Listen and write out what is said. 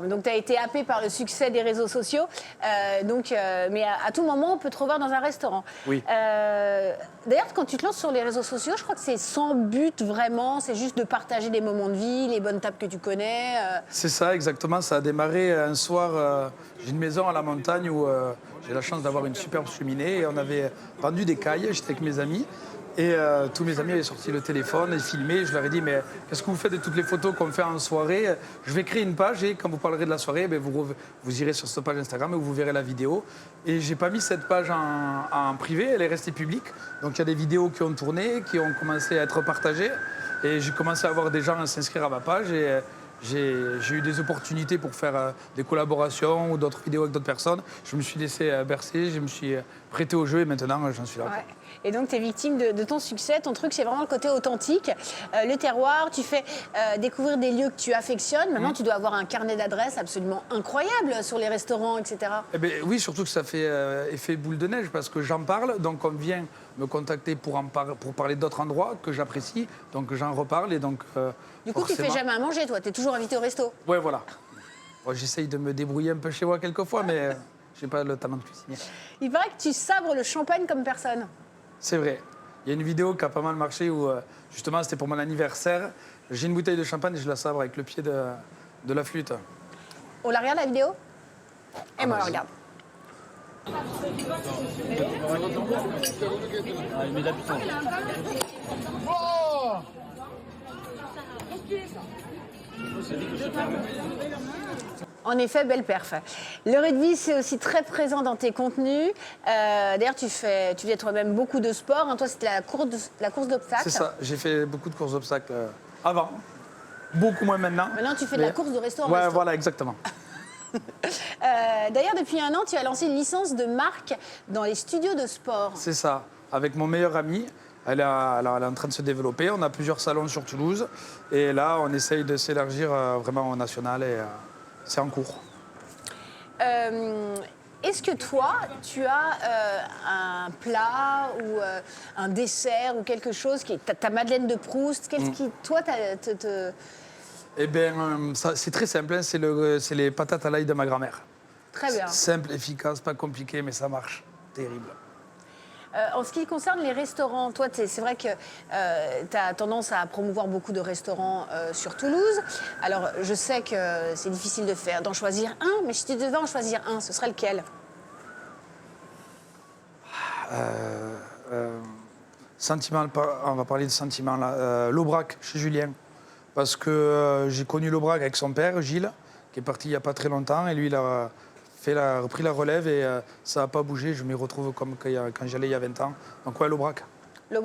Donc, tu as été happé par le succès des réseaux sociaux. Mais à tout moment, on peut te revoir dans un restaurant. Oui. D'ailleurs, quand tu te lances sur les réseaux sociaux, je crois que c'est sans but vraiment. C'est juste de partager des moments de vie, les bonnes tables que tu connais. C'est ça, exactement. Ça a démarré un soir. J'ai une maison à la montagne où j'ai la chance d'avoir une superbe cheminée. Et on avait vendu des cailles. J'étais avec mes amis. Et tous mes amis avaient sorti le téléphone et filmé. Je leur ai dit, mais qu'est-ce que vous faites de toutes les photos qu'on fait en soirée? Je vais créer une page et quand vous parlerez de la soirée, vous irez sur cette page Instagram et vous verrez la vidéo. Et j'ai pas mis cette page en privé, elle est restée publique. Donc il y a des vidéos qui ont tourné, qui ont commencé à être partagées. Et j'ai commencé à avoir des gens à s'inscrire à ma page. Et j'ai eu des opportunités pour faire des collaborations ou d'autres vidéos avec d'autres personnes. Je me suis laissé bercer, je me suis prêté au jeu et maintenant j'en suis là. Ouais. Et donc, tu es victime de ton succès. Ton truc, c'est vraiment le côté authentique. Le terroir, tu fais découvrir des lieux que tu affectionnes. Maintenant, tu dois avoir un carnet d'adresses absolument incroyable sur les restaurants, etc. Eh bien, oui, surtout que ça fait effet boule de neige parce que j'en parle, donc on vient me contacter pour parler d'autres endroits que j'apprécie, donc j'en reparle et donc Du coup, tu fais jamais à manger, toi. Tu es toujours invité au resto. Ouais, voilà. Bon, j'essaye de me débrouiller un peu chez moi quelquefois, mais j'ai pas le talent de cuisiner. Il paraît que tu sabres le champagne comme personne. C'est vrai. Il y a une vidéo qui a pas mal marché où, justement, c'était pour mon anniversaire. J'ai une bouteille de champagne et je la sabre avec le pied de la flûte. On la regarde, la vidéo? Et moi, on la regarde. En effet, belle perf. Le rugby, c'est aussi très présent dans tes contenus. D'ailleurs, tu faisais toi-même beaucoup de sport. Toi, c'était la course d'obstacles. C'est ça. J'ai fait beaucoup de courses d'obstacles avant. Beaucoup moins maintenant. Maintenant, tu fais de la course de restaurant. Ouais, voilà, exactement. D'ailleurs, depuis un an, tu as lancé une licence de marque dans les studios de sport. C'est ça. Avec mon meilleur ami. Elle est en train de se développer. On a plusieurs salons sur Toulouse. Et là, on essaye de s'élargir vraiment au national et c'est en cours. Est-ce que toi, tu as un plat ou un dessert ou quelque chose qui est ta Madeleine de Proust? Qu'est-ce qui, toi, Eh bien, c'est très simple. Hein, c'est les patates à l'ail de ma grand-mère. Très bien. Simple, efficace, pas compliqué, mais ça marche. Terrible. En ce qui concerne les restaurants, toi, c'est vrai que tu as tendance à promouvoir beaucoup de restaurants sur Toulouse. Alors, je sais que c'est difficile d'en choisir un, mais si tu devais en choisir un, ce serait lequel? Sentiment, on va parler de sentiment là. L'Aubrac, chez Julien. Parce que j'ai connu l'Aubrac avec son père, Gilles, qui est parti il n'y a pas très longtemps. Et lui, il a repris la relève et ça n'a pas bougé. Je m'y retrouve comme quand j'y allais il y a 20 ans. Donc ouais, l'Aubrac.